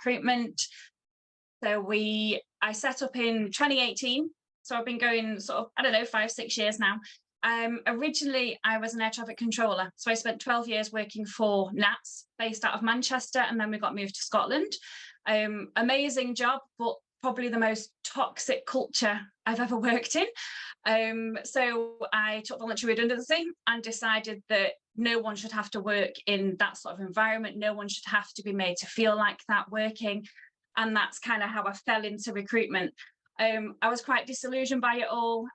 Recruitment. So I set up in 2018. So I've been going sort of, I don't know, 5-6 years now. Originally, I was an air traffic controller. So I spent 12 years working for NATS, based out of Manchester, and then we got moved to Scotland. Amazing job, but probably the most toxic culture I've ever worked in. So I took voluntary redundancy and decided that no one should have to work in that sort of environment. No one should have to be made to feel like that working. And that's kind of how I fell into recruitment. I was quite disillusioned by it all.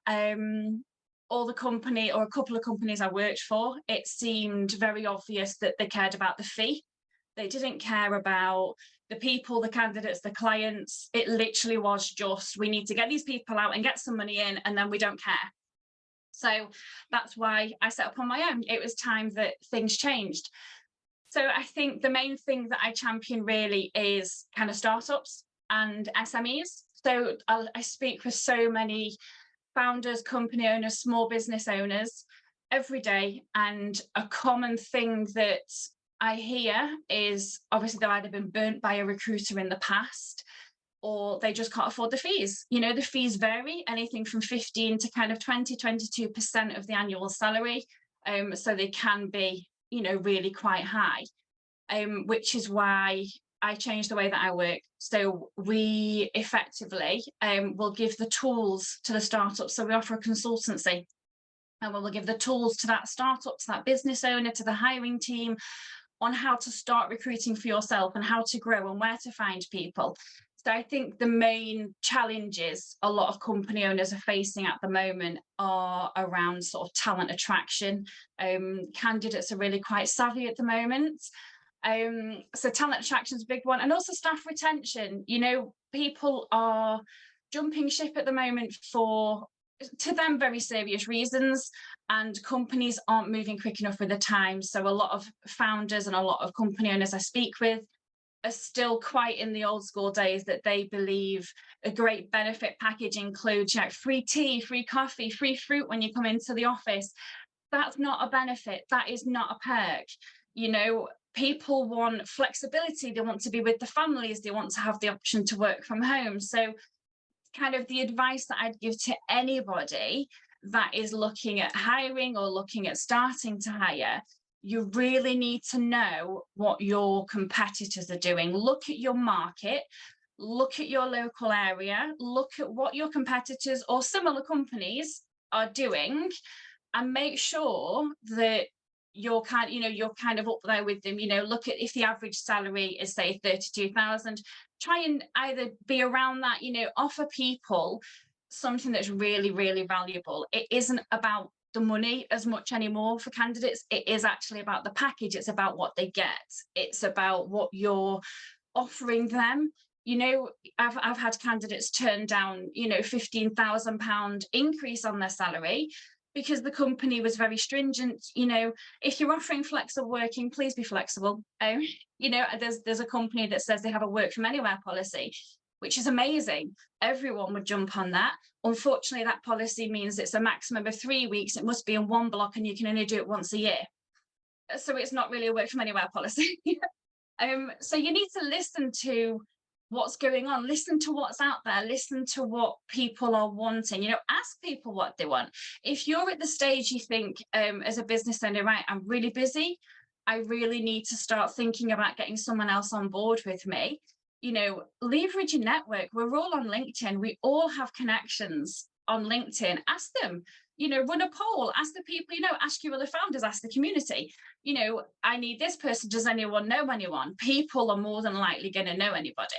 All the company, or a couple of companies I worked for, it seemed very obvious that they cared about the fee. They didn't care about the people, the candidates, the clients. It literally was just, we need to get these people out and get some money in, and then we don't care. So that's why I set up on my own. It was time that things changed. So I think the main thing that I champion really is kind of startups and SMEs. So I speak with so many founders, company owners, small business owners every day. And a common thing that I hear is obviously they've either been burnt by a recruiter in the past, or they just can't afford the fees. You know, the fees vary, anything from 15 to kind of 22% of the annual salary. So they can be, you know, really quite high, which is why I changed the way that I work. So we effectively will give the tools to the startup. So we offer a consultancy, and we'll give the tools to that startup, to that business owner, to the hiring team on how to start recruiting for yourself and how to grow and where to find people. So I think the main challenges a lot of company owners are facing at the moment are around sort of talent attraction. Candidates are really quite savvy at the moment. So talent attraction is a big one, and also staff retention. You know, people are jumping ship at the moment for, to them, very serious reasons, and companies aren't moving quick enough with the times. So a lot of founders and a lot of company owners I speak with are still quite in the old school days, that they believe a great benefit package includes, you know, free tea, free coffee, free fruit when you come into the office. That's not a benefit. That is not a perk. You know, people want flexibility. They want to be with the families. They want to have the option to work from home. So kind of the advice that I'd give to anybody that is looking at hiring or looking at starting to hire, you really need to know what your competitors are doing. Look at your market, look at your local area, look at what your competitors or similar companies are doing, and make sure that you're kind of up there with them. You know, look at if the average salary is, say, 32,000, try and either be around that, you know, offer people something that's really, really valuable. It isn't about the money as much anymore for candidates. It is actually about the package. It's about what they get. It's about what you're offering them. You know, I've had candidates turn down, you know, £15,000 increase on their salary because the company was very stringent. You know, if you're offering flexible working, please be flexible. You know, there's a company that says they have a work from anywhere policy, which is amazing. Everyone would jump on that. Unfortunately, that policy means it's a maximum of 3 weeks. It must be in one block, and you can only do it once a year. So it's not really a work from anywhere policy. So you need to listen to what's going on, listen to what's out there, listen to what people are wanting, you know, ask people what they want. If you're at the stage you think, as a business owner, right, I'm really busy, I really need to start thinking about getting someone else on board with me, you know, leverage your network. We're all on LinkedIn. We all have connections on LinkedIn. Ask them, you know, run a poll, ask the people, you know, ask your other founders, ask the community, you know, I need this person. Does anyone know anyone? People are more than likely going to know anybody.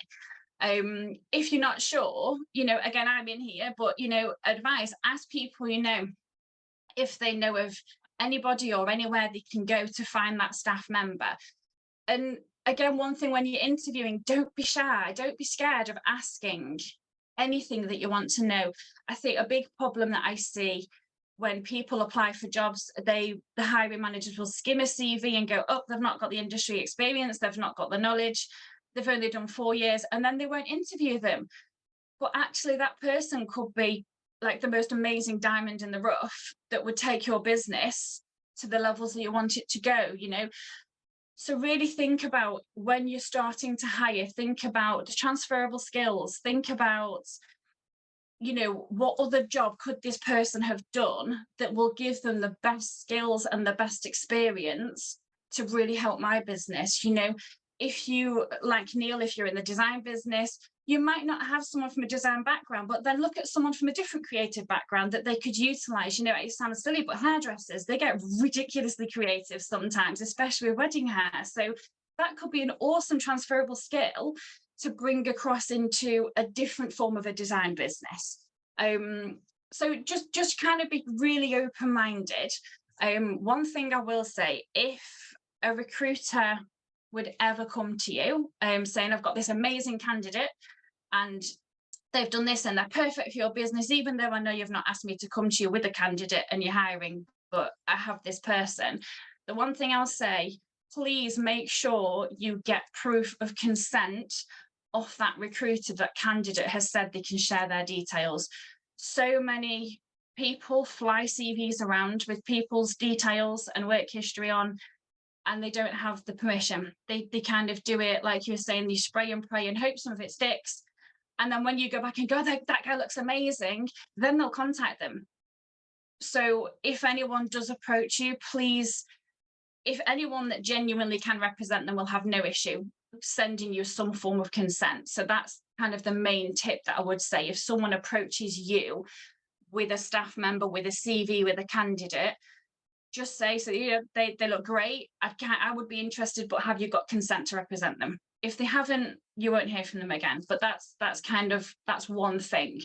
If you're not sure, you know, again, I'm in here, but, you know, advice, ask people, you know, if they know of anybody or anywhere they can go to find that staff member. And again, one thing when you're interviewing, don't be shy, don't be scared of asking anything that you want to know. I think a big problem that I see when people apply for jobs, the hiring managers will skim a CV and go, oh, they've not got the industry experience, they've not got the knowledge, they've only done 4 years, and then they won't interview them. But actually that person could be like the most amazing diamond in the rough that would take your business to the levels that you want it to go, you know. So really think about when you're starting to hire, think about the transferable skills, think about, what other job could this person have done that will give them the best skills and the best experience to really help my business. If you, like Neil, if you're in the design business, you might not have someone from a design background, but then look at someone from a different creative background that they could utilize. It sounds silly, but hairdressers, they get ridiculously creative sometimes, especially with wedding hair. So that could be an awesome transferable skill to bring across into a different form of a design business. So just kind of be really open-minded. One thing I will say, if a recruiter would ever come to you saying, I've got this amazing candidate and they've done this and they're perfect for your business, even though I know you've not asked me to come to you with a candidate and you're hiring, but I have this person. The one thing I'll say, please make sure you get proof of consent off that recruiter. That candidate has said they can share their details. So many people fly CVs around with people's details and work history on, and they don't have the permission. They kind of do it, like you were saying, you spray and pray and hope some of it sticks. And then when you go back and go, that guy looks amazing, then they'll contact them. So if anyone does approach you, please, if anyone that genuinely can represent them will have no issue sending you some form of consent. So that's kind of the main tip that I would say. If someone approaches you with a staff member, with a CV, with a candidate, just say, so they look great, I would be interested, but have you got consent to represent them? If they haven't, you won't hear from them again. But that's one thing.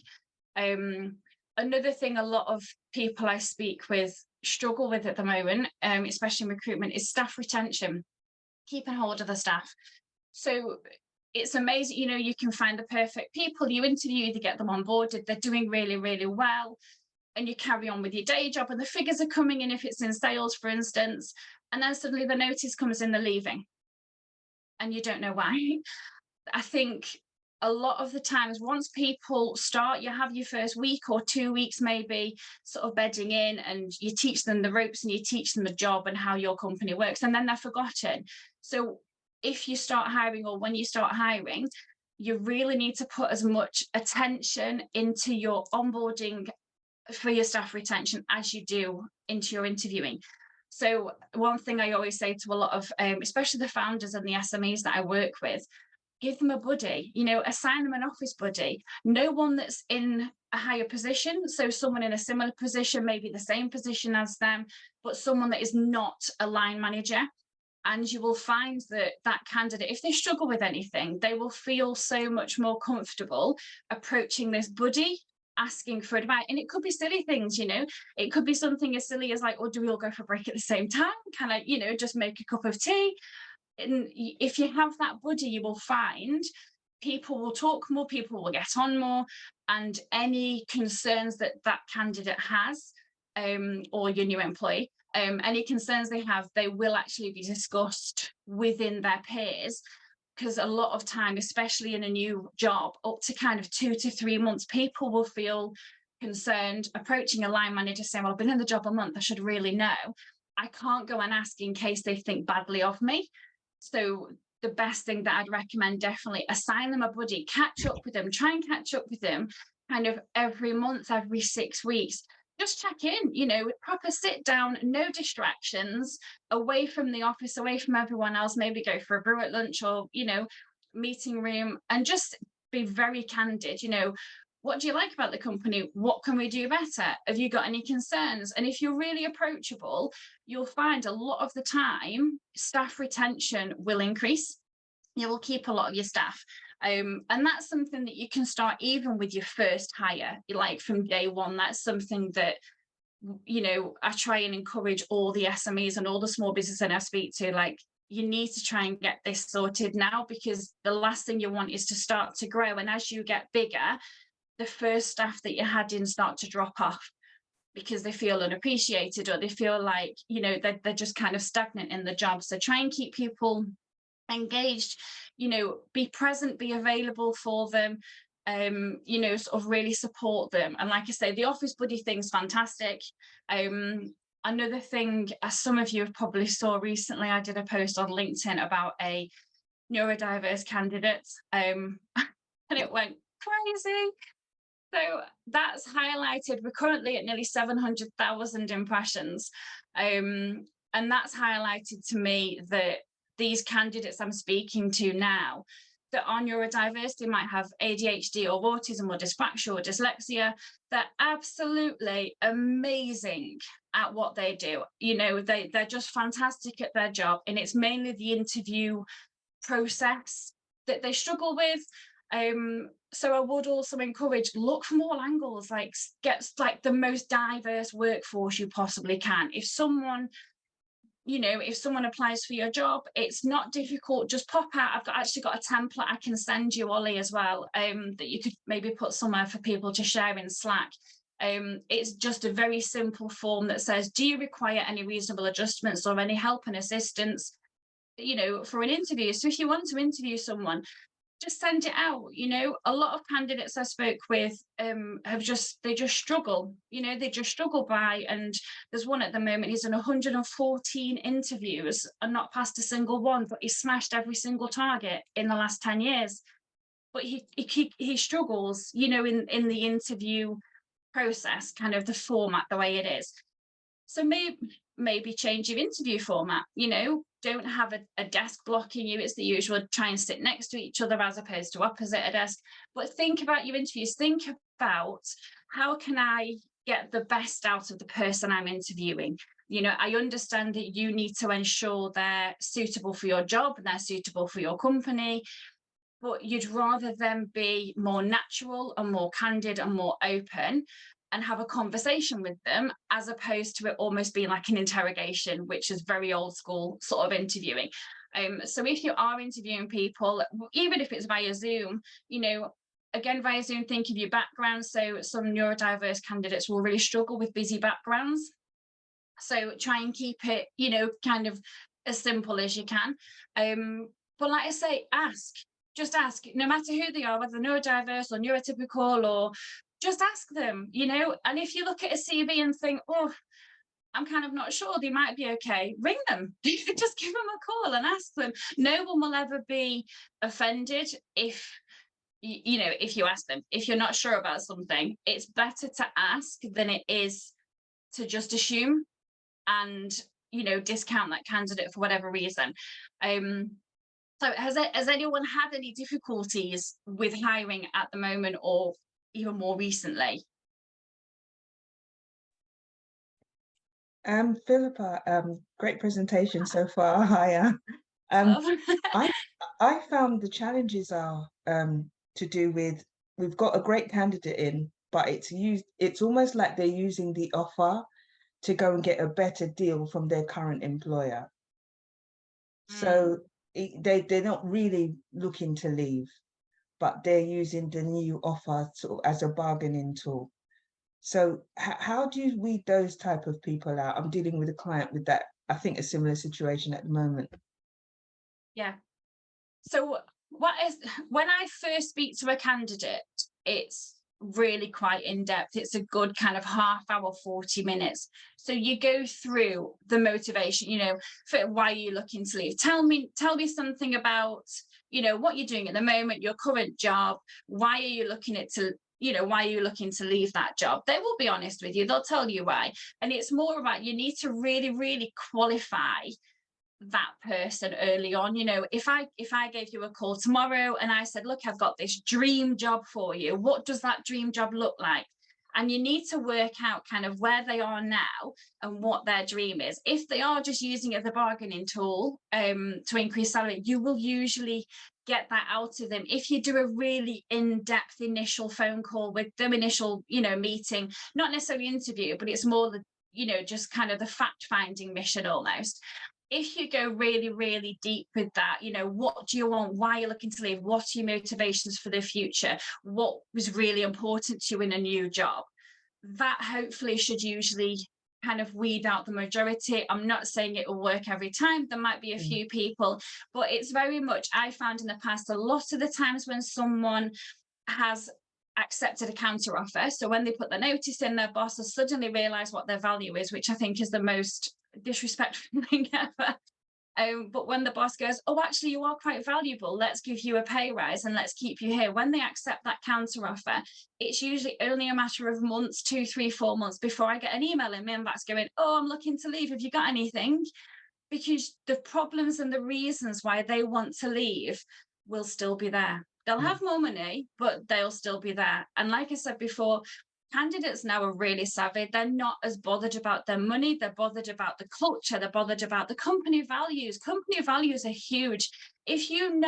Another thing a lot of people I speak with struggle with at the moment, especially in recruitment, is staff retention, keeping hold of the staff. So it's amazing, you can find the perfect people, you interview, they get them on board, they're doing really, really well, and you carry on with your day job and the figures are coming in if it's in sales, for instance, and then suddenly the notice comes in, they're leaving and you don't know why. I think a lot of the times, once people start, you have your first week or 2 weeks maybe sort of bedding in, and you teach them the ropes and you teach them the job and how your company works, and then they're forgotten. So if you start hiring, or when you start hiring, you really need to put as much attention into your onboarding for your staff retention as you do into your interviewing. So one thing I always say to a lot of, especially the founders and the SMEs that I work with, give them a buddy, assign them an office buddy, no one that's in a higher position. So someone in a similar position, maybe the same position as them, but someone that is not a line manager. And you will find that candidate, if they struggle with anything, they will feel so much more comfortable approaching this buddy, asking for advice. And it could be silly things, it could be something as silly as like, oh, do we all go for a break at the same time? Can I, just make a cup of tea? And if you have that buddy, you will find people will talk more, people will get on more, and any concerns that candidate has, or your new employee, any concerns they have, they will actually be discussed within their peers. Because a lot of time, especially in a new job, up to kind of 2 to 3 months, people will feel concerned approaching a line manager saying, well, I've been in the job a month, I should really know. I can't go and ask in case they think badly of me. So the best thing that I'd recommend, definitely assign them a buddy, catch up with them, try and catch up with them kind of every month, every 6 weeks. Just check in, proper sit down, no distractions, away from the office, away from everyone else, maybe go for a brew at lunch or, meeting room, and just be very candid. What do you like about the company? What can we do better? Have you got any concerns? And if you're really approachable, you'll find a lot of the time staff retention will increase. You will keep a lot of your staff. And that's something that you can start even with your first hire, like from day one. That's something that, I try and encourage all the SMEs and all the small business that I speak to, like, you need to try and get this sorted now, because the last thing you want is to start to grow. And as you get bigger, the first staff that you had in start to drop off because they feel unappreciated, or they feel like, they're just kind of stagnant in the job. So try and keep people engaged, be present, be available for them, sort of really support them. And like I say, the office buddy thing's fantastic. another thing, as some of you have probably saw recently, I did a post on LinkedIn about a neurodiverse candidate, and it went crazy. So that's highlighted. We're currently at nearly 700,000 impressions. And that's highlighted to me that these candidates I'm speaking to now that are neurodiverse, they might have ADHD or autism or dyspraxia or dyslexia. They're absolutely amazing at what they do. You know, they're just fantastic at their job. And it's mainly the interview process that they struggle with. So I would also encourage, look from all angles, like get like the most diverse workforce you possibly can. If someone, you know, if someone applies for your job, it's not difficult. Just pop out. I've actually got a template I can send you, Ollie, as well, that you could maybe put somewhere for people to share in Slack. It's just a very simple form that says, do you require any reasonable adjustments or any help and assistance, you know, for an interview? So if you want to interview someone, just send it out. You know, a lot of candidates I spoke with they just struggle, you know, they just struggle by, and there's one at the moment, he's in 114 interviews and not passed a single one, but he smashed every single target in the last 10 years. But he struggles, you know, in the interview process, kind of the format, the way it is. So maybe change your interview format, you know, don't have a desk blocking you. It's the usual, try and sit next to each other as opposed to opposite a desk. But think about your interviews. Think about, how can I get the best out of the person I'm interviewing? You know, I understand that you need to ensure they're suitable for your job and they're suitable for your company, but you'd rather them be more natural and more candid and more open and have a conversation with them, as opposed to it almost being like an interrogation, which is very old school sort of interviewing. So if you are interviewing people, even if it's via Zoom, you know, again, via Zoom, think of your background. So some neurodiverse candidates will really struggle with busy backgrounds. So try and keep it, you know, kind of as simple as you can. But like I say, just ask, no matter who they are, whether neurodiverse or neurotypical, or just ask them, you know. And if you look at a CV and think, oh, I'm kind of not sure, they might be okay, ring them. Just give them a call and ask them. No one will ever be offended if, you know, if you ask them. If you're not sure about something, it's better to ask than it is to just assume and, you know, discount that candidate for whatever reason. So has anyone had any difficulties with hiring at the moment, or even more recently? Phillipa, great presentation so far. Hiya. I found the challenges are to do with, we've got a great candidate in, but it's almost like they're using the offer to go and get a better deal from their current employer. So they're not really looking to leave, but they're using the new offer sort of as a bargaining tool. So how do you weed those type of people out? I'm dealing with a client with that, I think, a similar situation at the moment. Yeah. So when I first speak to a candidate, it's really quite in-depth. It's a good kind of half hour, 40 minutes. So you go through the motivation, you know, for why are you looking to leave? Tell me something about, you know, what you're doing at the moment, your current job. Why are you looking why are you looking to leave that job? They will be honest with you. They'll tell you why. And it's more about, you need to really, really qualify that person early on. You know, if I gave you a call tomorrow and I said, look, I've got this dream job for you, what does that dream job look like? And you need to work out kind of where they are now and what their dream is. If they are just using it as a bargaining tool to increase salary, you will usually get that out of them. If you do a really in-depth initial phone call with them, initial, you know, meeting, not necessarily interview, but it's more the, you know, just kind of the fact-finding mission almost. If you go really, really deep with that, you know, what do you want? Why are you looking to leave? What are your motivations for the future? What was really important to you in a new job? That hopefully should usually kind of weed out the majority. I'm not saying it will work every time. There might be a few people, but it's very much, I found in the past, a lot of the times when someone has accepted a counter offer. So when they put the notice in, their boss has suddenly realised what their value is, which I think is the most disrespectful thing ever. But when the boss goes, oh, actually, you are quite valuable, let's give you a pay rise and let's keep you here. When they accept that counter offer, it's usually only a matter of months, 2, 3, 4 months before I get an email in my inbox going, oh, I'm looking to leave. Have you got anything? Because the problems and the reasons why they want to leave will still be there. They'll have more money, but they'll still be there. And like I said before, candidates now are really savvy. They're not as bothered about their money. They're bothered about the culture. They're bothered about the company values. Company values are huge. If you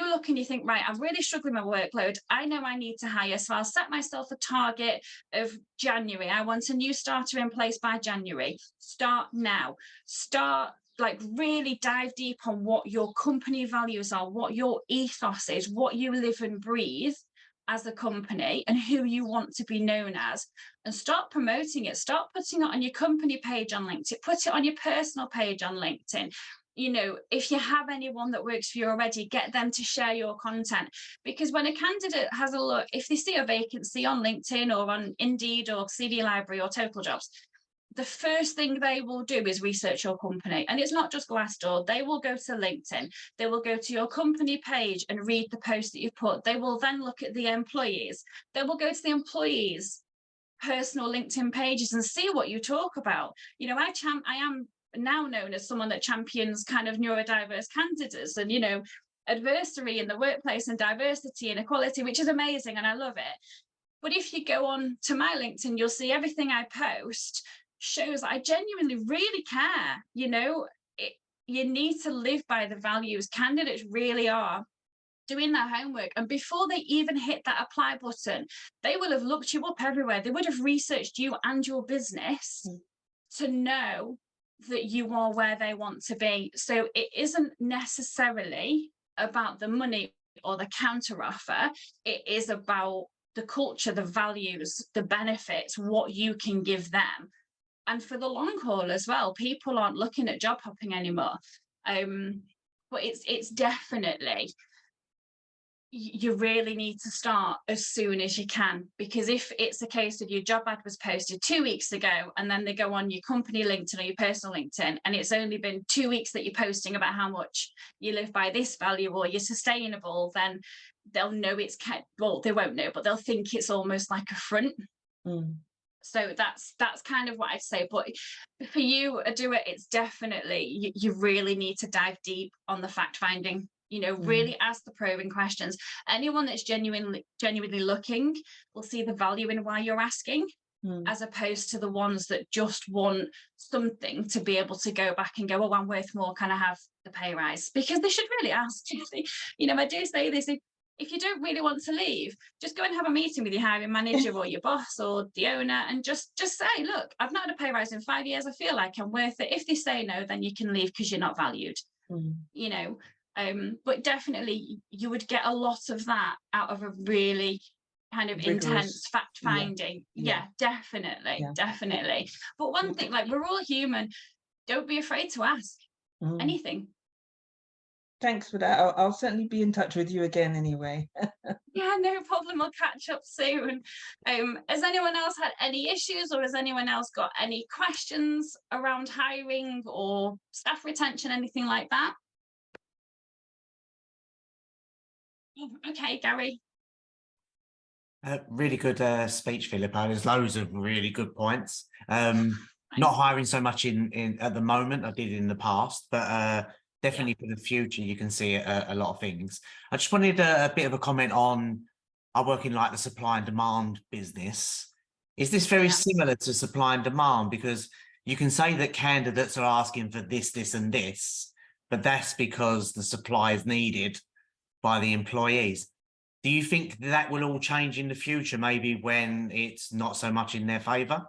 look and you think, right, I'm really struggling with my workload, I know I need to hire, so I'll set myself a target of January. I want a new starter in place by January. Start now. Start, like, really dive deep on what your company values are, what your ethos is, what you live and breathe as a company, and who you want to be known as, and start promoting it. Start putting it on your company page on LinkedIn, put it on your personal page on LinkedIn. You know, if you have anyone that works for you already, get them to share your content. Because when a candidate has a look, if they see a vacancy on LinkedIn or on Indeed or CV Library or Total Jobs, the first thing they will do is research your company. And it's not just Glassdoor. They will go to LinkedIn. They will go to your company page and read the post that you've put. They will then look at the employees. They will go to the employees' personal LinkedIn pages and see what you talk about. You know, I am now known as someone that champions kind of neurodiverse candidates and, you know, adversity in the workplace and diversity and equality, which is amazing and I love it. But if you go on to my LinkedIn, you'll see everything I post shows that I genuinely really care. You know, you need to live by the values. Candidates really are doing their homework, and before they even hit that apply button, they will have looked you up everywhere. They would have researched you and your business to know that you are where they want to be. So it isn't necessarily about the money or the counter offer. It is about the culture, the values, the benefits, what you can give them. And for the long haul as well, people aren't looking at job hopping anymore. But it's definitely, you really need to start as soon as you can, because if it's a case of your job ad was posted 2 weeks ago and then they go on your company LinkedIn or your personal LinkedIn and it's only been 2 weeks that you're posting about how much you live by this value or you're sustainable, then they'll know it's well, they won't know, but they'll think it's almost like a front. So that's kind of what I'd say. But for you, a doer, it's definitely, you really need to dive deep on the fact finding. You know, really ask the probing questions. Anyone that's genuinely looking will see the value in why you're asking, as opposed to the ones that just want something to be able to go back and go, oh, I'm worth more, can I have the pay rise? Because they should really ask. You know, I do say this, if you don't really want to leave, just go and have a meeting with your hiring manager or your boss or the owner and just say, look, I've not had a pay rise in 5 years. I feel like I'm worth it. If they say no, then you can leave because you're not valued. You know, but definitely you would get a lot of that out of a really kind of intense fact finding. Yeah, definitely. But one thing, like, we're all human. Don't be afraid to ask anything. Thanks for that. I'll certainly be in touch with you again anyway. Yeah, no problem. We'll catch up soon. Has anyone else had any issues, or has anyone else got any questions around hiring or staff retention, anything like that? Oh, okay, Gary. Really good speech, Phillipa. There's loads of really good points. Not hiring so much in at the moment. I did in the past, but definitely for the future, you can see a lot of things. I just wanted a bit of a comment on, I work in like the supply and demand business. Is this very similar to supply and demand? Because you can say that candidates are asking for this, this, and this, but that's because the supply is needed by the employees. Do you think that will all change in the future, maybe when it's not so much in their favour?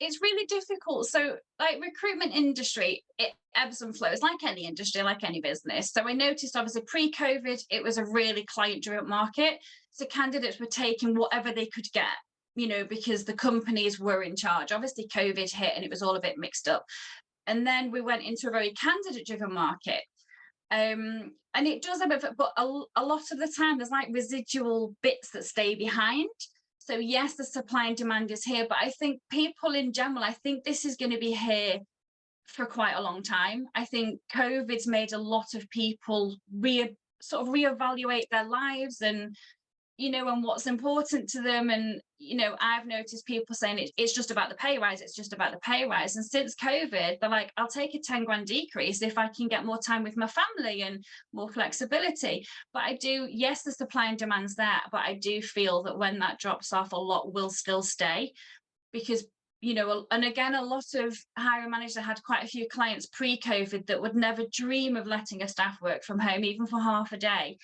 It's really difficult. So, like, recruitment industry, it ebbs and flows like any industry, like any business. So I noticed, obviously, pre-COVID, it was a really client-driven market. So candidates were taking whatever they could get, you know, because the companies were in charge. Obviously, COVID hit and it was all a bit mixed up. And then we went into a very candidate-driven market. And it does have a, but a lot of the time there's like residual bits that stay behind. So yes, the supply and demand is here, but I think people in general, I think this is going to be here for quite a long time. I think COVID's made a lot of people sort of reevaluate their lives and, you know, and what's important to them. And, you know, I've noticed people saying it's just about the pay rise. It's just about the pay rise. And since COVID, they're like, I'll take a 10 grand decrease if I can get more time with my family and more flexibility. But I do, yes, the supply and demand's there, but I do feel that when that drops off, a lot will still stay because, you know, and again, a lot of hiring managers had quite a few clients pre-COVID that would never dream of letting a staff work from home, even for half a day.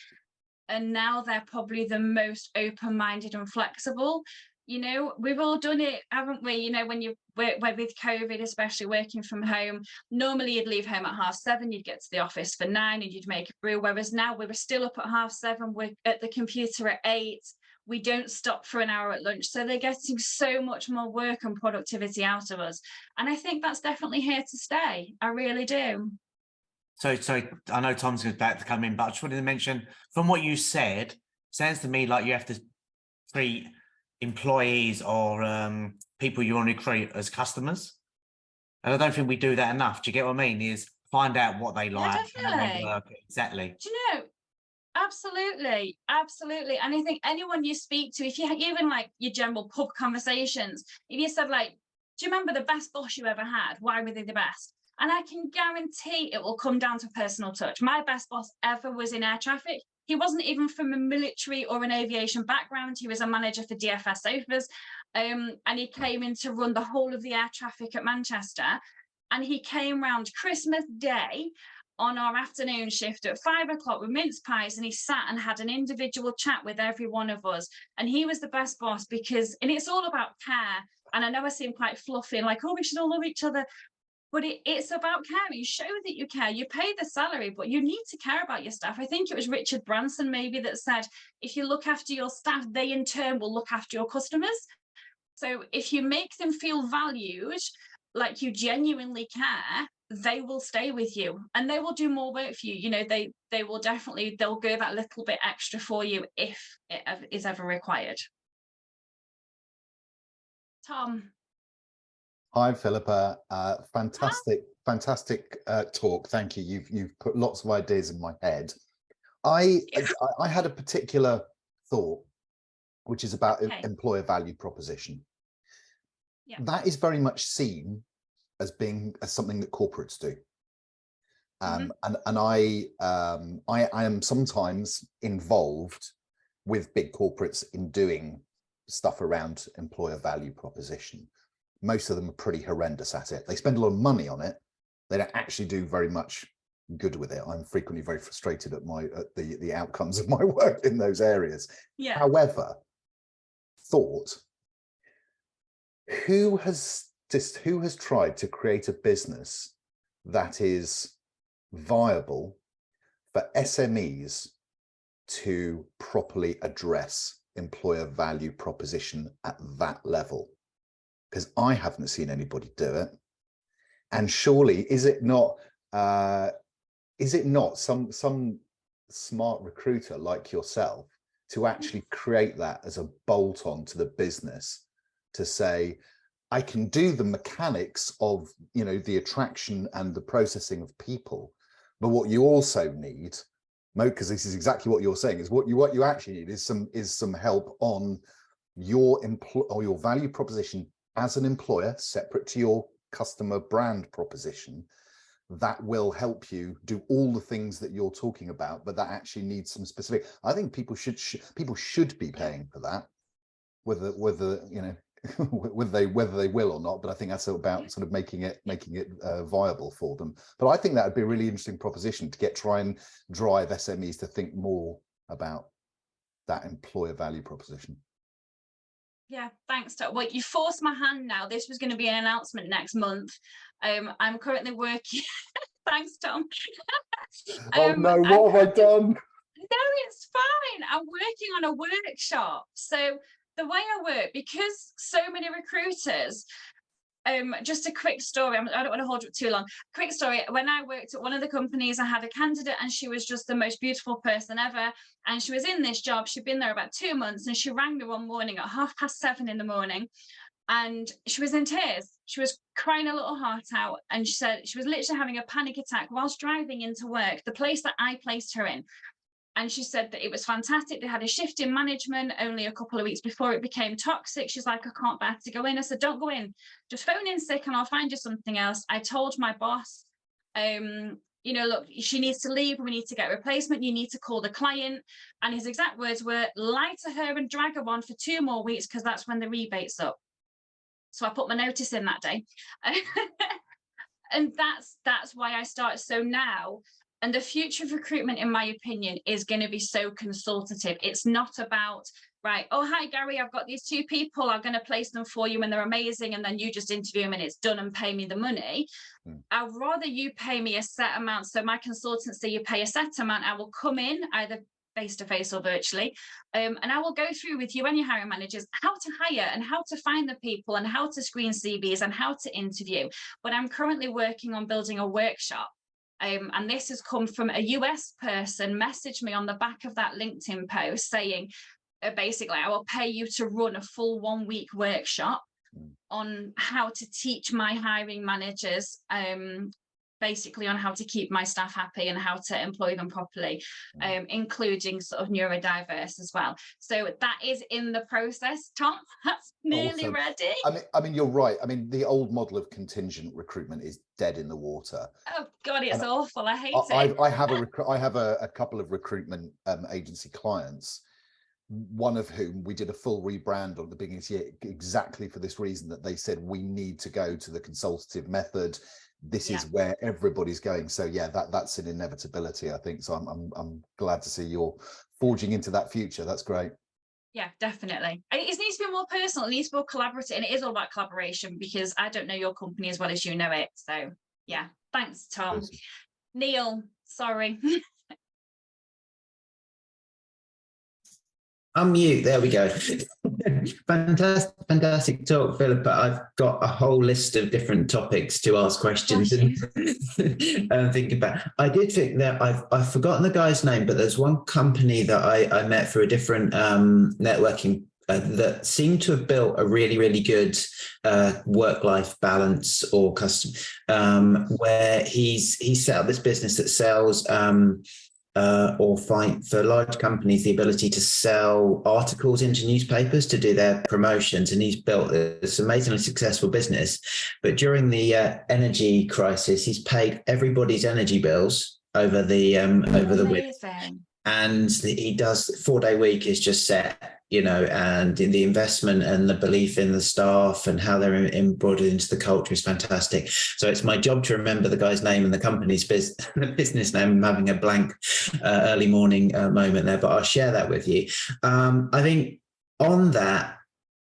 And now they're probably the most open-minded and flexible. You know, we've all done it, haven't we? You know, when you work with COVID, especially working from home, normally you'd leave home at 7:30, you'd get to the office for 9 and you'd make a brew. Whereas now we're still up at 7:30, we're at the computer at 8. We don't stop for an hour at lunch. So they're getting so much more work and productivity out of us. And I think that's definitely here to stay. I really do. So I know Tom's about to come in, but I just wanted to mention, from what you said, sounds to me like you have to treat employees or people you want to recruit as customers. And I don't think we do that enough. Do you get what I mean? Is find out what they like, how they work. Exactly. Do you know? Absolutely. And I think anyone you speak to, if you even like your general pub conversations, if you said like, do you remember the best boss you ever had? Why were they the best? And I can guarantee it will come down to personal touch. My best boss ever was in air traffic. He wasn't even from a military or an aviation background. He was a manager for DFS Sofas. And he came in to run the whole of the air traffic at Manchester. And he came round Christmas Day on our afternoon shift at 5 o'clock with mince pies, and he sat and had an individual chat with every one of us. And he was the best boss because, and it's all about care. And I know I seem quite fluffy and like, oh, we should all love each other. But it's about care. You show that you care. You pay the salary, but you need to care about your staff. I think it was Richard Branson maybe that said, if you look after your staff, they in turn will look after your customers. So if you make them feel valued, like you genuinely care, they will stay with you and they will do more work for you. You know, they will definitely, they'll go that little bit extra for you if it is ever required. Tom. Hi, Philippa. Fantastic talk. Thank you. You've put lots of ideas in my head. I had a particular thought, which is about employer value proposition. Yeah. That is very much seen as being something that corporates do. And I am sometimes involved with big corporates in doing stuff around employer value proposition. Most of them are pretty horrendous at it. They spend a lot of money on it. They don't actually do very much good with it. I'm frequently very frustrated at the outcomes of my work in those areas. Yeah. However, who has tried to create a business that is viable for SMEs to properly address employer value proposition at that level? Because I haven't seen anybody do it. And surely, is it not some smart recruiter like yourself to actually create that as a bolt-on to the business, to say, I can do the mechanics of, you know, the attraction and the processing of people, but what you also need, because this is exactly what you're saying, is what you actually need is some help on your value proposition as an employer, separate to your customer brand proposition, that will help you do all the things that you're talking about, but that actually needs some specific. I think people should be paying for that, whether you know whether they will or not. But I think that's about sort of making it viable for them. But I think that would be a really interesting proposition to try and drive SMEs to think more about that employer value proposition. Yeah, thanks, Tom. Well, you forced my hand now. This was going to be an announcement next month. I'm currently working. Thanks, Tom. Oh no, what have I done? No, it's fine. I'm working on a workshop. So the way I work, because so many recruiters Just a quick story. I don't want to hold it too long. Quick story. When I worked at one of the companies, I had a candidate and she was just the most beautiful person ever. And she was in this job. She'd been there about 2 months and she rang me one morning at 7:30 in the morning. And she was in tears. She was crying her little heart out. And she said she was literally having a panic attack whilst driving into work, the place that I placed her in. And she said that it was fantastic. They had a shift in management only a couple of weeks before it became toxic. She's like, I can't bear to go in. I said, don't go in. Just phone in sick and I'll find you something else. I told my boss, you know, look, she needs to leave. We need to get a replacement. You need to call the client. And his exact words were, lie to her and drag her on for 2 more weeks because that's when the rebate's up. So I put my notice in that day. And that's why I started. So now, and the future of recruitment, in my opinion, is going to be so consultative. It's not about, right, oh, hi, Gary, I've got these 2 people. I'm going to place them for you and they're amazing. And then you just interview them and it's done and pay me the money. I'd rather you pay me a set amount. So my consultancy, you pay a set amount. I will come in either face-to-face or virtually. And I will go through with you and your hiring managers how to hire and how to find the people and how to screen CVs and how to interview. But I'm currently working on building a workshop. And this has come from a US person messaged me on the back of that LinkedIn post saying, basically, I will pay you to run a full 1-week workshop on how to teach my hiring managers, basically on how to keep my staff happy and how to employ them properly, including sort of neurodiverse as well. So that is in the process, Tom. That's nearly Awesome. ready. I mean, you're right. I mean, the old model of contingent recruitment is dead in the water. Oh God, it's awful. I hate it. I have a couple of recruitment agency clients, one of whom we did a full rebrand on the beginning of this year, exactly for this reason, that they said we need to go to the consultative method. This is where everybody's going. So yeah, that's an inevitability, I think. So I'm glad to see you're forging into that future. That's great. Yeah, definitely. It needs to be more personal. It needs to be more collaborative, and it is all about collaboration because I don't know your company as well as you know it. So yeah, thanks, Tom. Awesome. Neil, sorry. Unmute, there we go. Fantastic talk, Philippa. I've got a whole list of different topics to ask questions and think about. I did think that I've forgotten the guy's name, but there's one company that I met through a different networking that seemed to have built a really, really good work-life balance or custom, where he's set up this business that sells or find for large companies the ability to sell articles into newspapers to do their promotions, and he's built this amazingly successful business. But during the energy crisis, he's paid everybody's energy bills over the week, and he does 4-day week is just set, you know, and in the investment and the belief in the staff and how they're embroidered into the culture is fantastic. So it's my job to remember the guy's name and the company's business name. I'm having a blank early morning moment there, but I'll share that with you. I think on that,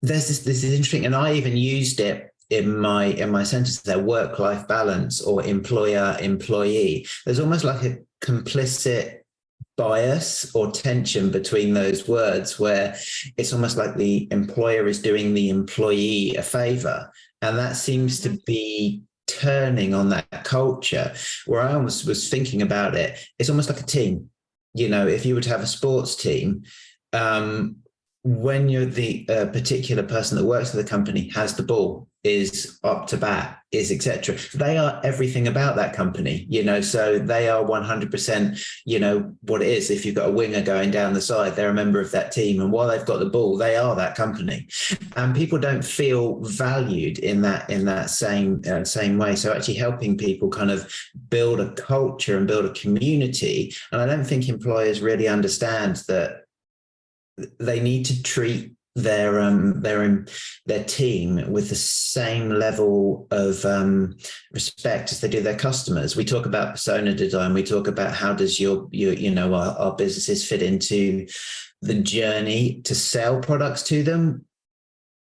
there's this is interesting, and I even used it in my sentence there, work-life balance or employer-employee. There's almost like a complicit bias or tension between those words, where it's almost like the employer is doing the employee a favor, and that seems to be turning on that culture. Where I almost was thinking about it, it's almost like a team. You know, if you were to have a sports team, when you're the particular person that works for the company, has the ball, is up to bat, is etc. They are everything about that company, you know, so they are 100%, you know, what it is. If you've got a winger going down the side, they're a member of that team. And while they've got the ball, they are that company. And people don't feel valued in that same way. So actually helping people kind of build a culture and build a community. And I don't think employers really understand that they need to treat their team with the same level of respect as they do their customers. We talk about persona design. We talk about how does your our businesses fit into the journey to sell products to them.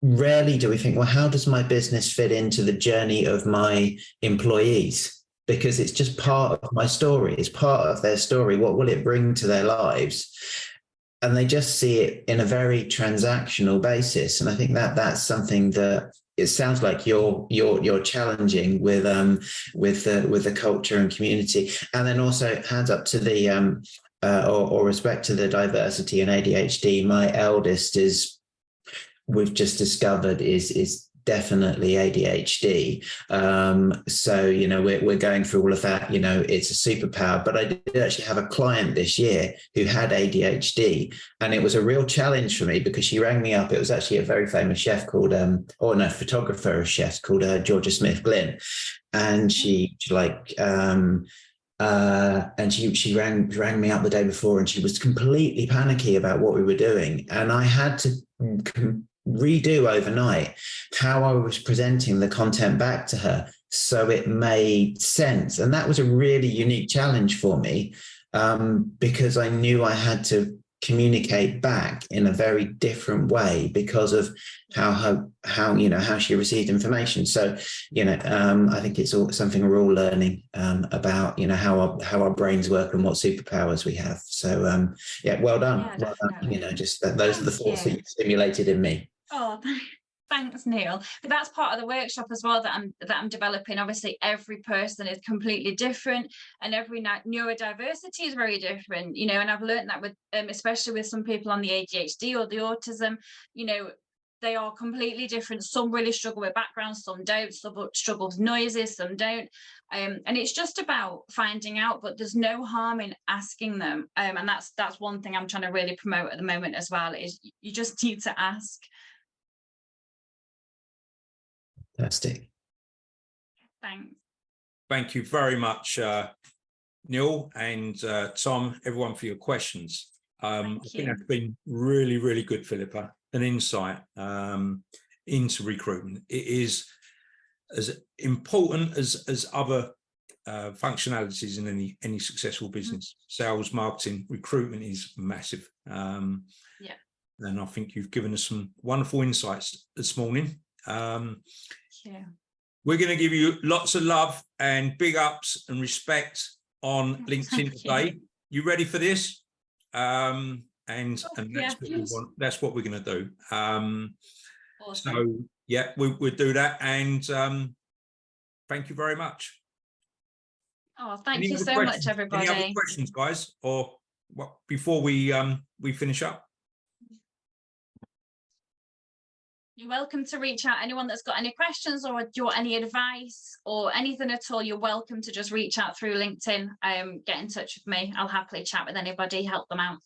Rarely do we think, well, how does my business fit into the journey of my employees? Because it's just part of my story. It's part of their story. What will it bring to their lives? And they just see it in a very transactional basis. And I think that that's something that it sounds like you're challenging with the culture and community, and then also hands up to the or respect to the diversity and ADHD. My eldest we've just discovered is definitely ADHD. So, you know, we're going through all of that, you know, it's a superpower. But I did actually have a client this year who had ADHD, and it was a real challenge for me because she rang me up. It was actually a very famous chef called, photographer of chefs called Georgia Smith Glynn. And she and she rang me up the day before, and she was completely panicky about what we were doing. And I had to redo overnight how I was presenting the content back to her so it made sense. And that was a really unique challenge for me, because I knew I had to communicate back in a very different way because of how she received information. So, you know, I think it's all something we're all learning about, you know, how our brains work and what superpowers we have. So yeah, well done. Yeah, well done. You know, just those are the thoughts you. that you've stimulated in me. Oh, thanks, Neil. But that's part of the workshop as well that I'm developing. Obviously, every person is completely different, and every neurodiversity is very different. You know, and I've learned that with, especially with some people on the ADHD or the autism. You know, they are completely different. Some really struggle with backgrounds, some don't. Some struggle with noises, some don't. And it's just about finding out. But there's no harm in asking them. And that's one thing I'm trying to really promote at the moment as well. Is you just need to ask. Fantastic. Thanks. Thank you very much, Neil and Tom, everyone, for your questions. I think that's been really, really good, Phillipa, an insight into recruitment. It is as important as other functionalities in any successful business. Sales, marketing, recruitment is massive. And I think you've given us some wonderful insights this morning. We're going to give you lots of love and big ups and respect on LinkedIn today. You ready for this? And that's what we want. That's what we're going to do. Awesome. So yeah, we'll do that. And thank you very much. Oh, thank you so much, everybody. Any other questions, guys, or what before we finish up? You're welcome to reach out. Anyone that's got any questions or do you want any advice or anything at all, you're welcome to just reach out through LinkedIn. Get in touch with me. I'll happily chat with anybody, help them out.